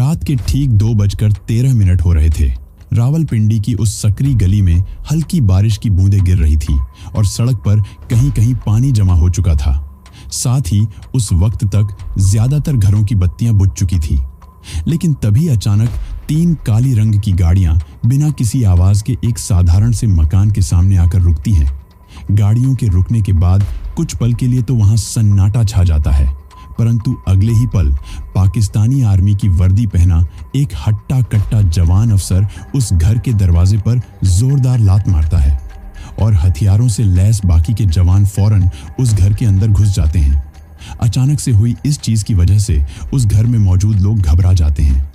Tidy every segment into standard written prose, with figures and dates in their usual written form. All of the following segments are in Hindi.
रात के ठीक 2:13 हो रहे थे। रावलपिंडी की उस सकरी गली में हल्की बारिश की बूंदें गिर रही थी और सड़क पर कहीं कहीं पानी जमा हो चुका था। साथ ही उस वक्त तक ज्यादातर घरों की बत्तियां बुझ चुकी थी। लेकिन तभी अचानक 3 काली रंग की गाड़ियां बिना किसी आवाज के एक साधारण से मकान के सामने आकर रुकती हैं। गाड़ियों के रुकने के बाद कुछ पल के लिए तो वहां सन्नाटा छा जाता है, परंतु अगले ही पल पाकिस्तानी आर्मी की वर्दी पहना एक हट्टा कट्टा जवान अफसर उस घर के दरवाजे पर जोरदार लात मारता है और हथियारों से लैस बाकी के जवान फौरन उस घर के अंदर घुस जाते हैं। अचानक से हुई इस चीज की वजह से उस घर में मौजूद लोग घबरा जाते हैं।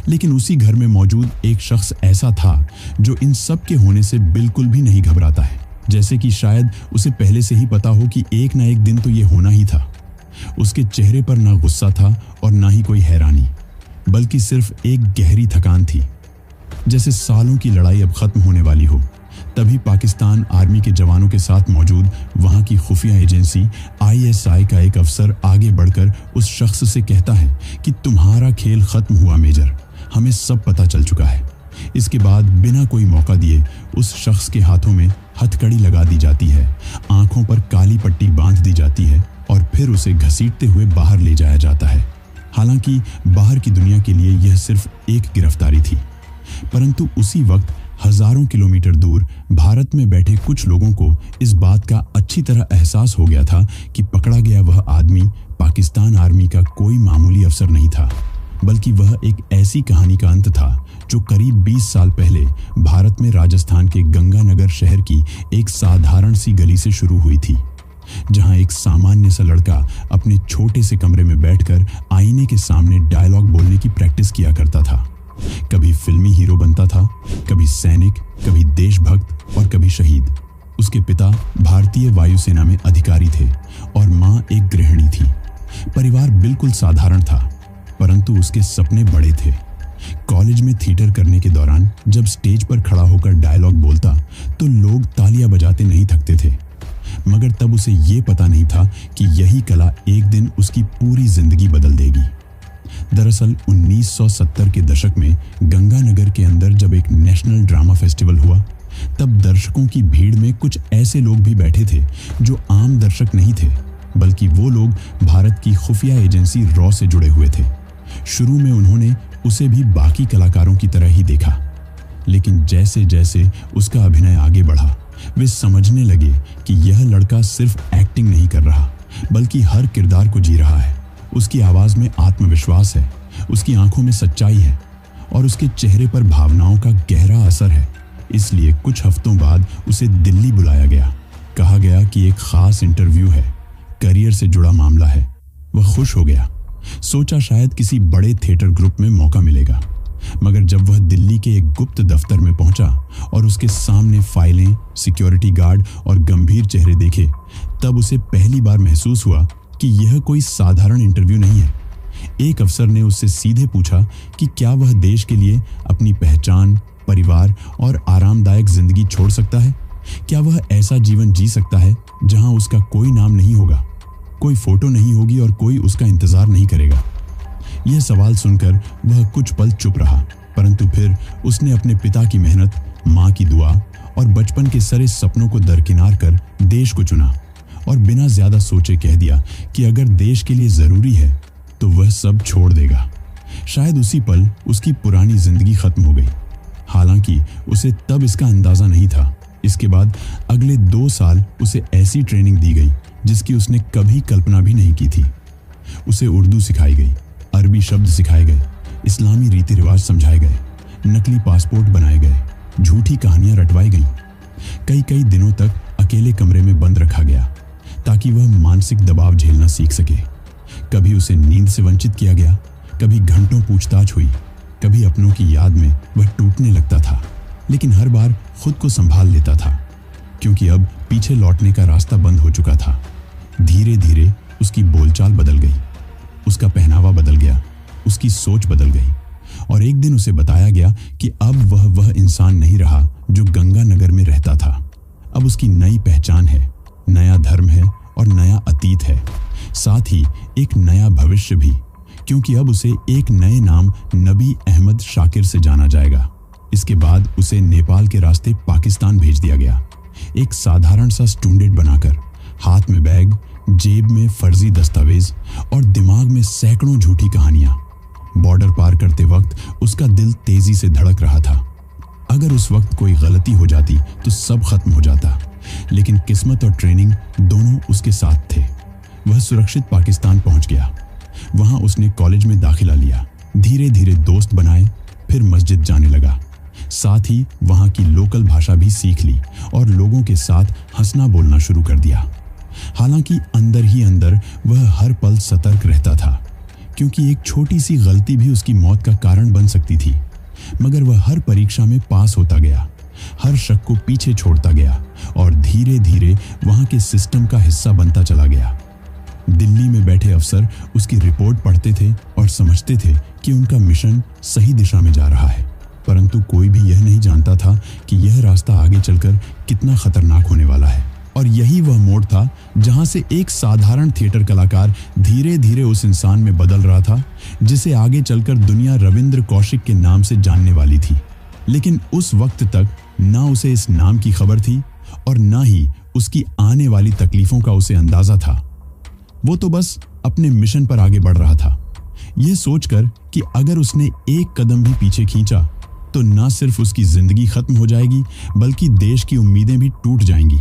लेकिन उसी घर में मौजूद एक शख्स ऐसा था जो इन सब के होने से बिल्कुल भी नहीं घबराता है, जैसे कि शायद उसे पहले से ही पता हो कि एक ना एक दिन तो ये होना ही था। उसके चेहरे पर ना गुस्सा था और ना ही कोई हैरानी, बल्कि सिर्फ एक गहरी थकान थी, जैसे सालों की लड़ाई अब खत्म होने वाली हो। तभी पाकिस्तान आर्मी के जवानों के साथ मौजूद वहां की खुफिया एजेंसी ISI का एक अफसर आगे बढ़कर उस शख्स से कहता है कि तुम्हारा खेल खत्म हुआ मेजर, हमें सब पता चल चुका है। इसके बाद बिना कोई मौका दिए उस शख्स के हाथों में हथकड़ी लगा दी जाती है, आंखों पर काली पट्टी बांध दी जाती है और फिर उसे घसीटते हुए बाहर ले जाया जाता है। हालांकि बाहर की दुनिया के लिए यह सिर्फ एक गिरफ्तारी थी, परंतु उसी वक्त हजारों किलोमीटर दूर भारत में बैठे कुछ लोगों को इस बात का अच्छी तरह एहसास हो गया था कि पकड़ा गया वह आदमी पाकिस्तान आर्मी का कोई मामूली अफसर नहीं था, बल्कि वह एक ऐसी कहानी का अंत था जो करीब 20 साल पहले भारत में राजस्थान के गंगानगर शहर की एक साधारण सी गली से शुरू हुई थी, जहां एक सामान्य सा लड़का अपने छोटे से कमरे में बैठकर आईने के सामने डायलॉग बोलने की प्रैक्टिस किया करता था। कभी फिल्मी हीरो बनता था, कभी सैनिक, कभी देशभक्त और कभी शहीद। उसके पिता भारतीय वायुसेना में अधिकारी थे और मां एक गृहिणी थी। परिवार बिल्कुल साधारण था, परंतु उसके सपने बड़े थे। कॉलेज में थिएटर करने के दौरान जब स्टेज पर खड़ा होकर डायलॉग बोलता तो लोग तालियां बजाते नहीं थकते थे, मगर तब उसे ये पता नहीं था कि यही कला एक दिन उसकी पूरी जिंदगी बदल देगी। दरअसल 1970 के दशक में गंगानगर के अंदर जब एक नेशनल ड्रामा फेस्टिवल हुआ, तब दर्शकों की भीड़ में कुछ ऐसे लोग भी बैठे थे जो आम दर्शक नहीं थे, बल्कि वो लोग भारत की खुफिया एजेंसी रॉ से जुड़े हुए थे। शुरू में उन्होंने उसे भी बाकी कलाकारों की तरह ही देखा, लेकिन जैसे जैसे उसका अभिनय आगे बढ़ा, वे समझने लगे कि यह लड़का सिर्फ एक्टिंग नहीं कर रहा, बल्कि हर किरदार को जी रहा है। उसकी आवाज में आत्मविश्वास है, उसकी आंखों में सच्चाई है और उसके चेहरे पर भावनाओं का गहरा असर है। इसलिए कुछ हफ्तों बाद उसे दिल्ली बुलाया गया। कहा गया कि एक खास इंटरव्यू है, करियर से जुड़ा मामला है। वह खुश हो गया, सोचा शायद किसी बड़े थिएटर ग्रुप में मौका मिलेगा, मगर जब वह दिल्ली के एक गुप्त दफ्तर में पहुंचा और उसके सामने फाइलें, सिक्योरिटी गार्ड और गंभीर चेहरे देखे, तब उसे पहली बार महसूस हुआ कि यह कोई साधारण इंटरव्यू नहीं है। एक अफसर ने उससे सीधे पूछा कि क्या वह देश के लिए अपनी पहचान, परिवार और आरामदायक जिंदगी छोड़ सकता है? क्या वह ऐसा जीवन जी सकता है जहां उसका कोई नाम नहीं होगा, कोई फोटो नहीं होगी और कोई उसका इंतजार नहीं करेगा? यह सवाल सुनकर वह कुछ पल चुप रहा, परंतु फिर उसने अपने पिता की मेहनत, माँ की दुआ और बचपन के सारे सपनों को दरकिनार कर देश को चुना और बिना ज्यादा सोचे कह दिया कि अगर देश के लिए जरूरी है तो वह सब छोड़ देगा। शायद उसी पल उसकी पुरानी जिंदगी खत्म हो गई। हालांकि उसे तब इसका अंदाजा नहीं था। इसके बाद अगले 2 साल उसे ऐसी ट्रेनिंग दी गई जिसकी उसने कभी कल्पना भी नहीं की थी। उसे उर्दू सिखाई गई, अरबी शब्द सिखाए गए, इस्लामी रीति रिवाज समझाए गए, नकली पासपोर्ट बनाए गए, झूठी कहानियां रटवाई गईं। कई दिनों तक अकेले कमरे में बंद रखा गया ताकि वह मानसिक दबाव झेलना सीख सके। कभी उसे नींद से वंचित किया गया, कभी घंटों पूछताछ हुई, कभी अपनों की याद में वह टूटने लगता था, लेकिन हर बार खुद को संभाल लेता था क्योंकि अब पीछे लौटने का रास्ता बंद हो चुका था। धीरे धीरे उसकी बोलचाल बदल गई, उसका पहनावा बदल गया, उसकी सोच बदल गई और एक दिन उसे बताया गया कि अब वह इंसान नहीं रहा जो गंगानगर में रहता था। अब उसकी नई पहचान है, नया धर्म है और नया अतीत है, साथ ही एक नया भविष्य भी, क्योंकि अब उसे एक नए नाम नबी अहमद शाकिर से जाना जाएगा। इसके बाद उसे नेपाल के रास्ते पाकिस्तान भेज दिया गया, एक साधारण सा स्टूडेंट बनाकर, हाथ में बैग, जेब में फर्जी दस्तावेज और दिमाग में सैकड़ों झूठी कहानियां। बॉर्डर पार करते वक्त उसका दिल तेजी से धड़क रहा था। अगर उस वक्त कोई गलती हो जाती तो सब खत्म हो जाता, लेकिन किस्मत और ट्रेनिंग दोनों उसके साथ थे। वह सुरक्षित पाकिस्तान पहुंच गया। वहां उसने कॉलेज में दाखिला लिया, धीरे धीरे दोस्त बनाए, फिर मस्जिद जाने लगा। साथ ही वहां की लोकल भाषा भी सीख ली और लोगों के साथ हंसना बोलना शुरू कर दिया। हालांकि अंदर ही अंदर वह हर पल सतर्क रहता था, क्योंकि एक छोटी सी गलती भी उसकी मौत का कारण बन सकती थी। मगर वह हर परीक्षा में पास होता गया, हर शक को पीछे छोड़ता गया और धीरे धीरे वहां के सिस्टम का हिस्सा बनता चला गया। दिल्ली में बैठे अफसर उसकी रिपोर्ट पढ़ते थे और समझते थे कि उनका मिशन सही दिशा में जा रहा है, परंतु कोई भी यह नहीं जानता था कि यह रास्ता आगे चलकर कितना खतरनाक होने वाला है। और यही वह मोड़ था जहां से एक साधारण थिएटर कलाकार धीरे धीरे उस इंसान में बदल रहा था जिसे आगे चलकर दुनिया रविंद्र कौशिक के नाम से जानने वाली थी। लेकिन उस वक्त तक ना उसे इस नाम की खबर थी और ना ही उसकी आने वाली तकलीफों का उसे अंदाजा था। वो तो बस अपने मिशन पर आगे बढ़ रहा था, यह सोचकर कि अगर उसने एक कदम भी पीछे खींचा तो ना सिर्फ उसकी जिंदगी खत्म हो जाएगी बल्कि देश की उम्मीदें भी टूट जाएंगी।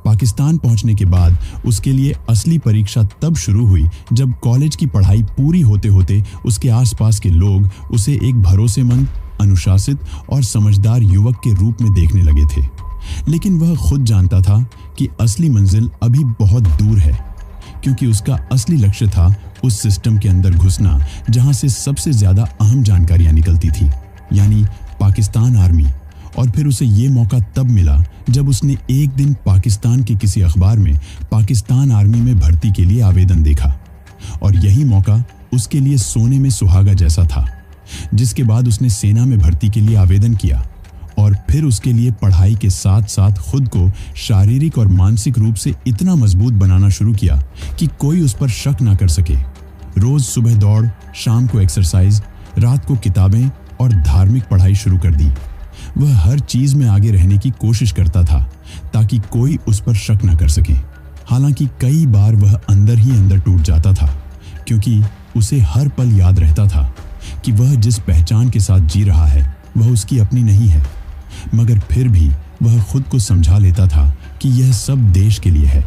पाकिस्तान पहुंचने के बाद उसके लिए असली परीक्षा तब शुरू हुई जब कॉलेज की पढ़ाई पूरी होते होते उसके आसपास के लोग उसे एक भरोसेमंद, अनुशासित और समझदार युवक के रूप में देखने लगे थे। लेकिन वह खुद जानता था कि असली मंजिल अभी बहुत दूर है, क्योंकि उसका असली लक्ष्य था उस सिस्टम के अंदर घुसना जहां से सबसे ज्यादा अहम जानकारियां निकलती थी, यानी पाकिस्तान आर्मी। और फिर उसे ये मौका तब मिला जब उसने एक दिन पाकिस्तान के किसी अखबार में पाकिस्तान आर्मी में भर्ती के लिए आवेदन देखा। और यही मौका उसके लिए सोने में सुहागा जैसा था, जिसके बाद उसने सेना में भर्ती के लिए आवेदन किया और फिर उसके लिए पढ़ाई के साथ साथ खुद को शारीरिक और मानसिक रूप से इतना मजबूत बनाना शुरू किया कि कोई उस पर शक ना कर सके। रोज सुबह दौड़, शाम को एक्सरसाइज, रात को किताबें और धार्मिक पढ़ाई शुरू कर दी। वह हर चीज में आगे रहने की कोशिश करता था ताकि कोई उस पर शक न कर सके। हालांकि कई बार वह अंदर ही अंदर टूट जाता था, क्योंकि उसे हर पल याद रहता था कि वह जिस पहचान के साथ जी रहा है वह उसकी अपनी नहीं है। मगर फिर भी वह खुद को समझा लेता था कि यह सब देश के लिए है।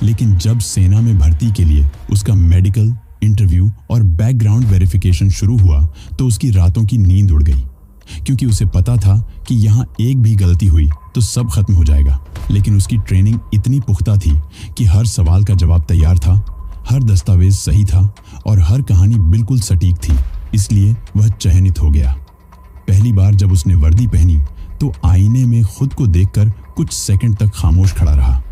लेकिन जब सेना में भर्ती के लिए उसका मेडिकल, इंटरव्यू और बैकग्राउंड वेरिफिकेशन शुरू हुआ तो उसकी रातों की नींद उड़ गई, क्योंकि उसे पता था कि यहाँ एक भी गलती हुई तो सब खत्म हो जाएगा। लेकिन उसकी ट्रेनिंग इतनी पुख्ता थी कि हर सवाल का जवाब तैयार था, हर दस्तावेज सही था और हर कहानी बिल्कुल सटीक थी। इसलिए वह चयनित हो गया। पहली बार जब उसने वर्दी पहनी तो आईने में खुद को देखकर कुछ सेकंड तक खामोश खड़ा रहा,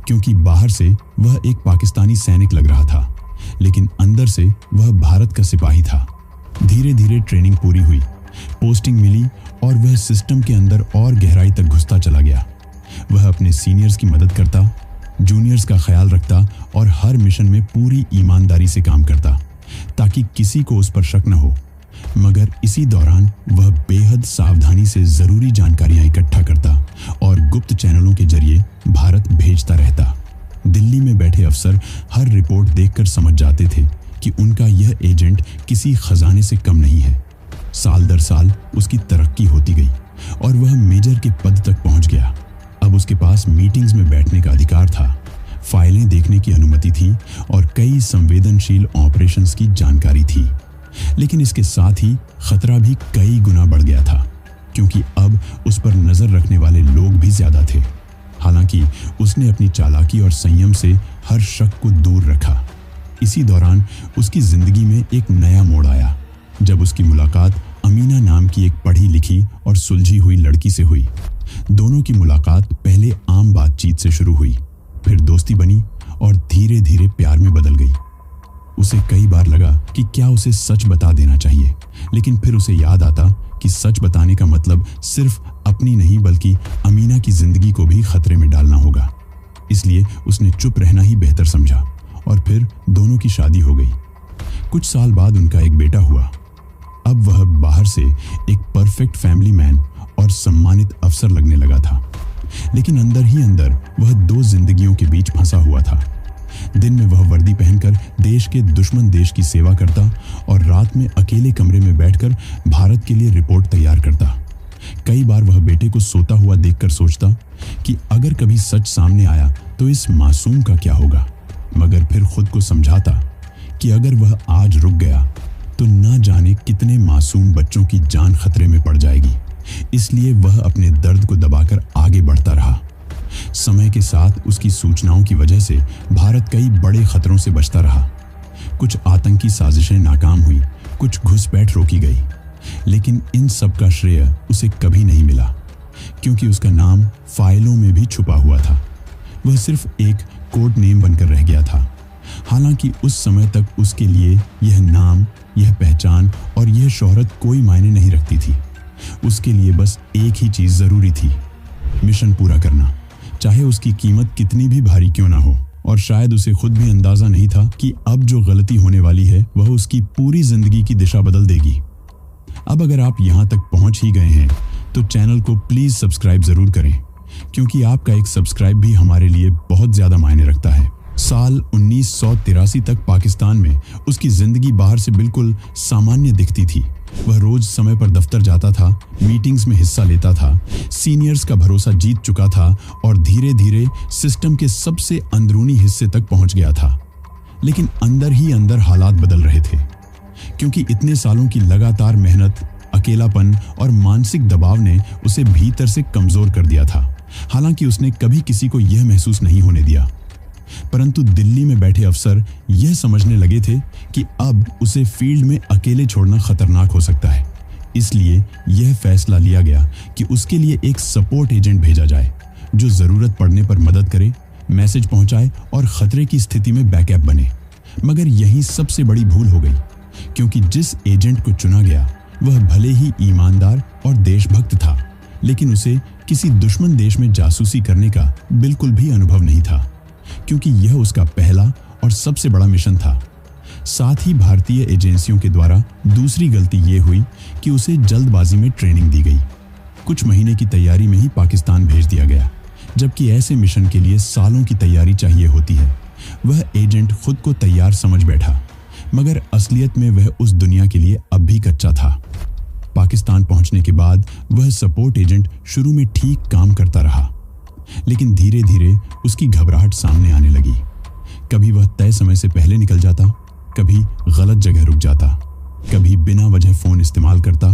क्योंकि बाहर से वह एक पाकिस्तानी सैनिक लग रहा था, लेकिन अंदर से वह भारत का सिपाही था। धीरे धीरे ट्रेनिंग पूरी हुई, पोस्टिंग मिली और वह सिस्टम के अंदर और गहराई तक घुसता चला गया। वह अपने सीनियर्स की मदद करता, जूनियर्स का ख्याल रखता और हर मिशन में पूरी ईमानदारी से काम करता ताकि किसी को उस पर शक न हो। मगर इसी दौरान वह बेहद सावधानी से जरूरी जानकारियां इकट्ठा करता और गुप्त चैनलों के जरिए भारत भेजता रहता। दिल्ली में बैठे अफसर हर रिपोर्ट देखकर समझ जाते थे कि उनका यह एजेंट किसी खजाने से कम नहीं है। साल दर साल उसकी तरक्की होती गई और वह मेजर के पद तक पहुंच गया। अब उसके पास मीटिंग्स में बैठने का अधिकार था, फाइलें देखने की अनुमति थी और कई संवेदनशील ऑपरेशंस की जानकारी थी। लेकिन इसके साथ ही खतरा भी कई गुना बढ़ गया था, क्योंकि अब उस पर नजर रखने वाले लोग भी ज्यादा थे। हालांकि उसने अपनी चालाकी और संयम से हर शक को दूर रखा। इसी दौरान उसकी जिंदगी में एक नया मोड़ आया, जब उसकी मुलाकात अमीना नाम की एक पढ़ी लिखी और सुलझी हुई लड़की से हुई। दोनों की मुलाकात पहले आम बातचीत से शुरू हुई, फिर दोस्ती बनी और धीरे धीरे प्यार में बदल गई। उसे कई बार लगा कि क्या उसे सच बता देना चाहिए, लेकिन फिर उसे याद आता कि सच बताने का मतलब सिर्फ अपनी नहीं बल्कि अमीना की जिंदगी को भी खतरे में डालना होगा। इसलिए उसने चुप रहना ही बेहतर समझा और फिर दोनों की शादी हो गई। कुछ साल बाद उनका एक बेटा हुआ। अब वह बाहर से एक परफेक्ट फैमिली मैन और सम्मानित अफसर लगने लगा था, लेकिन अंदर ही अंदर वह दो जिंदगियों के बीच फंसा हुआ था। दिन में वह वर्दी पहनकर देश के दुश्मन देश की सेवा करता और रात में अकेले कमरे में बैठकर भारत के लिए रिपोर्ट तैयार करता। कई बार वह बेटे को सोता हुआ देखकर सोचता कि अगर कभी सच सामने आया तो इस मासूम का क्या होगा, मगर फिर खुद को समझाता कि अगर वह आज रुक गया तो न जाने कितने मासूम बच्चों की जान खतरे में पड़ जाएगी। इसलिए वह अपने दर्द को दबाकर आगे बढ़ता रहा। समय के साथ उसकी सूचनाओं की वजह से भारत कई बड़े खतरों से बचता रहा। कुछ आतंकी साजिशें नाकाम हुई, कुछ घुसपैठ रोकी गई, लेकिन इन सब का श्रेय उसे कभी नहीं मिला, क्योंकि उसका नाम फाइलों में भी छुपा हुआ था। वह सिर्फ एक कोड नेम बनकर रह गया था। हालांकि उस समय तक उसके लिए यह नाम, यह पहचान और यह शोहरत कोई मायने नहीं रखती थी। उसके लिए बस एक ही चीज जरूरी थी, मिशन पूरा करना, चाहे उसकी कीमत कितनी भी भारी क्यों ना हो। और शायद उसे खुद भी अंदाजा नहीं था कि अब जो गलती होने वाली है वह उसकी पूरी जिंदगी की दिशा बदल देगी। अब अगर आप यहाँ तक पहुंच ही गए हैं तो चैनल को प्लीज सब्सक्राइब जरूर करें, क्योंकि आपका एक सब्सक्राइब भी हमारे लिए बहुत ज्यादा मायने रखता है। साल 1983 तक पाकिस्तान में उसकी जिंदगी बाहर से बिल्कुल सामान्य दिखती थी। वह रोज समय पर दफ्तर जाता था, मीटिंग्स में हिस्सा लेता था, सीनियर्स का भरोसा जीत चुका था और धीरे धीरे सिस्टम के सबसे अंदरूनी हिस्से तक पहुंच गया था। लेकिन अंदर ही अंदर हालात बदल रहे थे, क्योंकि इतने सालों की लगातार मेहनत, अकेलापन और मानसिक दबाव ने उसे भीतर से कमजोर कर दिया था। हालांकि उसने कभी किसी को यह महसूस नहीं होने दिया, परंतु दिल्ली में बैठे अफसर यह समझने लगे थे कि अब उसे फील्ड में अकेले छोड़ना खतरनाक हो सकता है। इसलिए यह फैसला लिया गया कि उसके लिए एक सपोर्ट एजेंट भेजा जाए, जो जरूरत पड़ने पर मदद करे, मैसेज पहुंचाए और खतरे की स्थिति में बैकअप बने। मगर यही सबसे बड़ी भूल हो गई, क्योंकि जिस एजेंट को चुना गया वह भले ही ईमानदार और देशभक्त था, लेकिन उसे किसी दुश्मन देश में जासूसी करने का बिल्कुल भी अनुभव नहीं था, क्योंकि यह उसका पहला और सबसे बड़ा मिशन था। साथ ही भारतीय एजेंसियों के द्वारा दूसरी गलती यह हुई कि उसे जल्दबाजी में ट्रेनिंग दी गई। कुछ महीने की तैयारी में ही पाकिस्तान भेज दिया गया, जबकि ऐसे मिशन के लिए सालों की तैयारी चाहिए होती है। वह एजेंट खुद को तैयार समझ बैठा, मगर असलियत में वह उस दुनिया के लिए अब भी कच्चा था। पाकिस्तान पहुंचने के बाद वह सपोर्ट एजेंट शुरू में ठीक काम करता रहा, लेकिन धीरे धीरे उसकी घबराहट सामने आने लगी। कभी वह तय समय से पहले निकल जाता, कभी गलत जगह रुक जाता, कभी बिना वजह फोन इस्तेमाल करता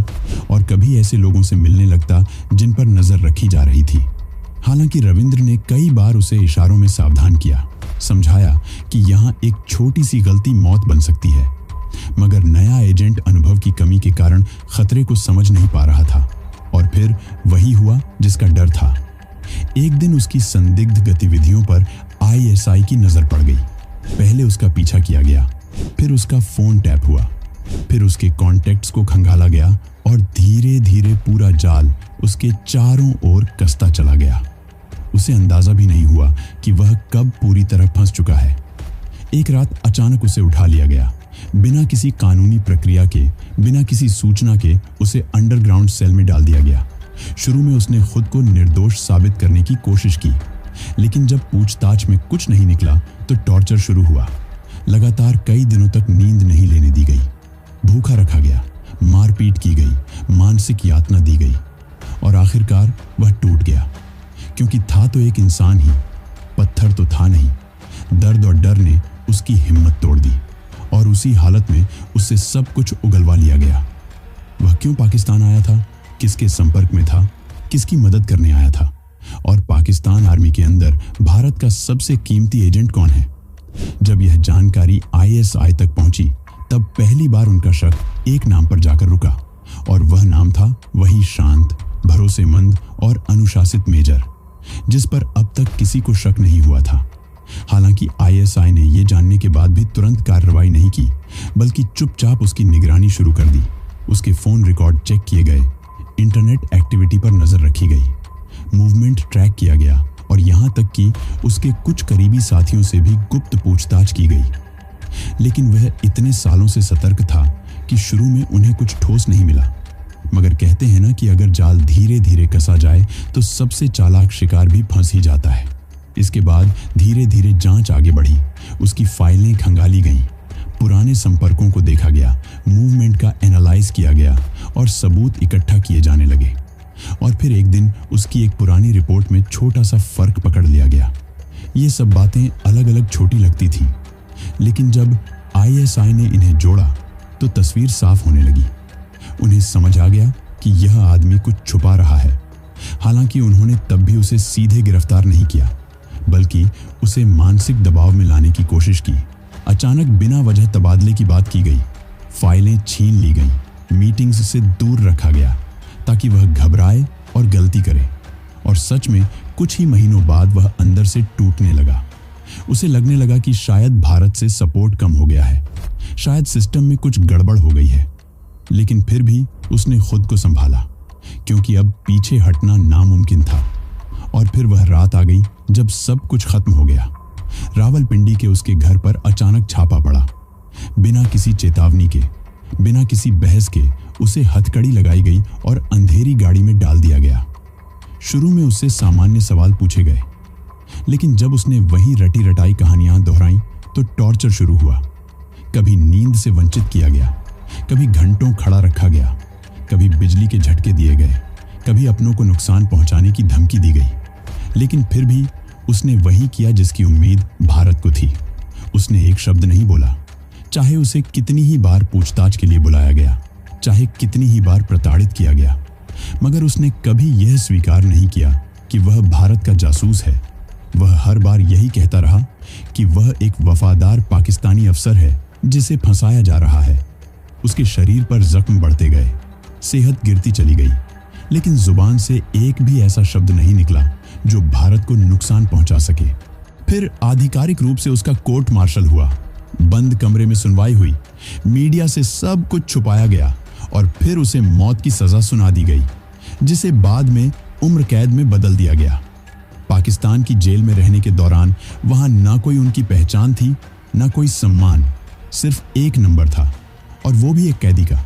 और कभी ऐसे लोगों से मिलने लगता जिन पर नजर रखी जा रही थी। हालांकि रविंद्र ने कई बार उसे इशारों में सावधान किया, समझाया कि यहाँ एक छोटी सी गलती मौत बन सकती है, मगर नया एजेंट अनुभव की कमी के कारण खतरे को समझ नहीं पा रहा था। और फिर वही हुआ जिसका डर था। एक दिन उसकी संदिग्ध गतिविधियों पर ISI की नजर पड़ गई। पहले उसका पीछा किया गया, फिर उसका फोन टैप हुआ, फिर उसके कॉन्टैक्ट्स को खंगाला गया और धीरे धीरे पूरा जाल उसके चारों ओर कसता चला गया। उसे अंदाजा भी नहीं हुआ कि वह कब पूरी तरह फंस चुका है। एक रात अचानक उसे उठा लिया गया, बिना किसी कानूनी प्रक्रिया के, बिना किसी सूचना के उसे अंडरग्राउंड सेल में डाल दिया गया। शुरू में उसने खुद को निर्दोष साबित करने की कोशिश की, लेकिन जब पूछताछ में कुछ नहीं निकला तो टॉर्चर शुरू हुआ। लगातार कई दिनों तक नींद नहीं लेने दी गई, भूखा रखा गया, मारपीट की गई, मानसिक यातना दी गई और आखिरकार वह टूट गया, क्योंकि था तो एक इंसान ही, पत्थर तो था नहीं। दर्द और डर ने उसकी हिम्मत तोड़ दी और उसी हालत में उससे सब कुछ उगलवा लिया गया। वह क्यों पाकिस्तान आया था, किसके संपर्क में था, किसकी मदद करने आया था, और पाकिस्तान आर्मी के अंदर भारत का सबसे कीमती एजेंट कौन है। जब यह जानकारी ISI तक पहुंची, तब पहली बार उनका शक एक नाम पर जाकर रुका, और वह नाम था वही शांत, भरोसेमंद और अनुशासित मेजर, जिस पर अब तक किसी को शक नहीं हुआ था। हालांकि ISI ने यह जानने के बाद भी तुरंत कार्रवाई नहीं की, बल्कि चुपचाप उसकी निगरानी शुरू कर दी। उसके फोन रिकॉर्ड चेक किए गए, इंटरनेट एक्टिविटी पर नजर रखी गई, मूवमेंट ट्रैक किया गया और यहाँ तक कि उसके कुछ करीबी साथियों से भी गुप्त पूछताछ की गई। लेकिन वह इतने सालों से सतर्क था कि शुरू में उन्हें कुछ ठोस नहीं मिला। मगर कहते हैं ना कि अगर जाल धीरे धीरे कसा जाए तो सबसे चालाक शिकार भी फंस ही जाता है। इसके बाद धीरे धीरे जांच आगे बढ़ी, उसकी फाइलें खंगाली गईं, पुराने संपर्कों को देखा गया, मूवमेंट का एनालाइज किया गया और सबूत इकट्ठा किए जाने लगे। और फिर एक दिन उसकी एक पुरानी रिपोर्ट में छोटा सा फर्क पकड़ लिया गया। ये सब बातें अलग अलग छोटी लगती थीं, लेकिन जब ISI ने इन्हें जोड़ा तो तस्वीर साफ होने लगी। उन्हें समझ आ गया कि यह आदमी कुछ छुपा रहा है। हालांकि उन्होंने तब भी उसे सीधे गिरफ्तार नहीं किया, बल्कि उसे मानसिक दबाव में लाने की कोशिश की। अचानक बिना वजह तबादले की बात की गई, फाइलें छीन ली गईं, मीटिंग्स से दूर रखा गया ताकि वह घबराए और गलती करे। और सच में कुछ ही महीनों बाद वह अंदर से टूटने लगा। उसे लगने लगा कि शायद भारत से सपोर्ट कम हो गया है, शायद सिस्टम में कुछ गड़बड़ हो गई है। लेकिन फिर भी उसने खुद को संभाला, क्योंकि अब पीछे हटना नामुमकिन था। और फिर वह रात आ गई जब सब कुछ खत्म हो गया। रावलपिंडी के उसके घर पर अचानक छापा पड़ा। बिना किसी चेतावनी के, बिना किसी बहस के उसे हथकड़ी लगाई गई और अंधेरी गाड़ी में डाल दिया गया। शुरू में उससे सामान्य सवाल पूछे गए, लेकिन जब उसने वही रटी रटाई कहानियां दोहराई तो टॉर्चर शुरू हुआ। कभी नींद से वंचित किया गया, कभी घंटों खड़ा रखा गया, कभी बिजली के झटके दिए गए, कभी अपनों को नुकसान पहुंचाने की धमकी दी गई। लेकिन फिर भी उसने वही किया जिसकी उम्मीद भारत को थी। उसने एक शब्द नहीं बोला, चाहे उसे कितनी ही बार पूछताछ के लिए बुलाया गया, चाहे कितनी ही बार प्रताड़ित किया गया। मगर उसने कभी यह स्वीकार नहीं किया कि वह भारत का जासूस है। वह हर बार यही कहता रहा कि वह एक वफादार पाकिस्तानी अफसर है जिसे फंसाया जा रहा है। उसके शरीर पर जख्म बढ़ते गए, सेहत गिरती चली गई, लेकिन जुबान से एक भी ऐसा शब्द नहीं निकला जो भारत को नुकसान पहुंचा सके। फिर आधिकारिक रूप से उसका कोर्ट मार्शल हुआ, बंद कमरे में सुनवाई हुई, मीडिया से सब कुछ छुपाया गया और फिर उसे मौत की सजा सुना दी गई, जिसे बाद में उम्र कैद में बदल दिया गया। पाकिस्तान की जेल में रहने के दौरान वहां ना कोई उनकी पहचान थी, ना कोई सम्मान, सिर्फ एक नंबर था, और वो भी एक कैदी का।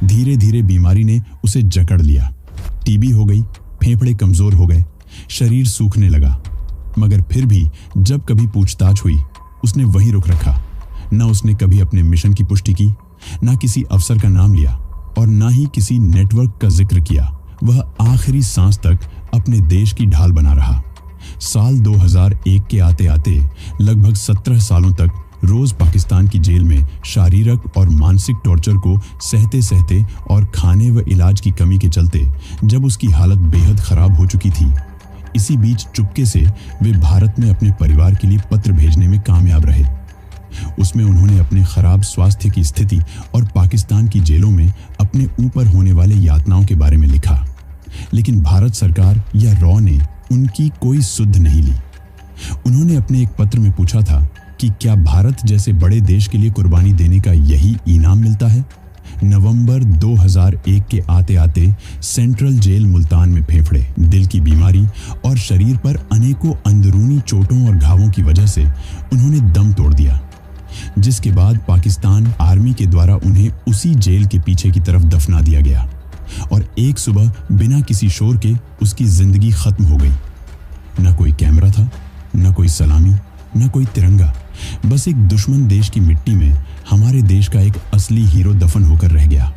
धीरे धीरे बीमारी ने उसे जकड़ लिया। टीबी हो गई, फेफड़े कमजोर हो गए, शरीर सूखने लगा। मगर फिर भी जब कभी पूछताछ हुई उसने वहीं रुक रखा। न उसने कभी अपने मिशन की पुष्टि की, ना किसी अफसर का नाम लिया और ना ही किसी नेटवर्क का जिक्र किया। वह आखिरी सांस तक अपने देश की ढाल बना रहा। साल 2001 के आते आते लगभग 17 सालों तक रोज पाकिस्तान की जेल में शारीरिक और मानसिक टॉर्चर को सहते सहते और खाने व इलाज की कमी के चलते जब उसकी हालत बेहद खराब हो चुकी थी, इसी बीच चुपके से वे भारत में अपने परिवार के लिए पत्र भेजने में कामयाब रहे। उसमें उन्होंने अपने खराब स्वास्थ्य की स्थिति और पाकिस्तान की जेलों में अपने ऊपर होने वाले यातनाओं के बारे में लिखा। लेकिन भारत सरकार या रॉ ने उनकी कोई सुध नहीं ली। उन्होंने अपने एक पत्र में पूछा था कि क्या भारत जैसे बड़े देश के लिए कुर्बानी देने का यही इनाम मिलता है। नवंबर 2001 के आते आते सेंट्रल जेल मुल्तान में फेफड़े, दिल की बीमारी और शरीर पर अनेकों अंदरूनी चोटों और घावों की वजह से उन्होंने दम तोड़ दिया, जिसके बाद पाकिस्तान आर्मी के द्वारा उन्हें उसी जेल के पीछे की तरफ दफना दिया गया और एक सुबह बिना किसी शोर के उसकी जिंदगी खत्म हो गई। न कोई कैमरा था, न कोई सलामी, न कोई तिरंगा, बस एक दुश्मन देश की मिट्टी में हमारे देश का एक असली हीरो दफन होकर रह गया।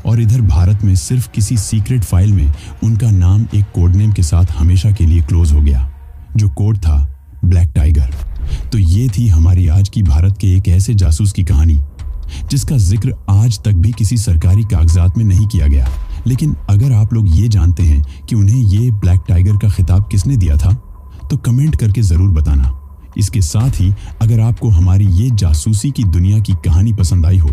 और इधर भारत में सिर्फ किसी सीक्रेट फाइल में उनका नाम एक कोड नेम के साथ हमेशा के लिए क्लोज हो गया, जो कोड था ब्लैक टाइगर। तो ये थी हमारी आज की भारत के एक ऐसे जासूस की कहानी जिसका जिक्र आज तक भी किसी सरकारी कागजात में नहीं किया गया। लेकिन अगर आप लोग ये जानते हैं कि उन्हें ये ब्लैक टाइगर का खिताब किसने दिया था तो कमेंट करके ज़रूर बताना। इसके साथ ही अगर आपको हमारी ये जासूसी की दुनिया की कहानी पसंद आई हो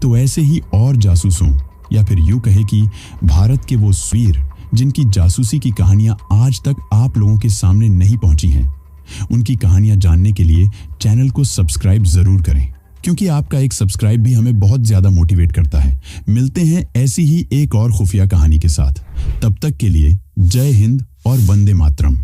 तो ऐसे ही और जासूसों या फिर यूँ कहे कि भारत के वो वीर जिनकी जासूसी की कहानियां आज तक आप लोगों के सामने नहीं पहुंची हैं, उनकी कहानियां जानने के लिए चैनल को सब्सक्राइब ज़रूर करें, क्योंकि आपका एक सब्सक्राइब भी हमें बहुत ज़्यादा मोटिवेट करता है। मिलते हैं ऐसी ही एक और खुफिया कहानी के साथ। तब तक के लिए जय हिंद और वंदे मातरम।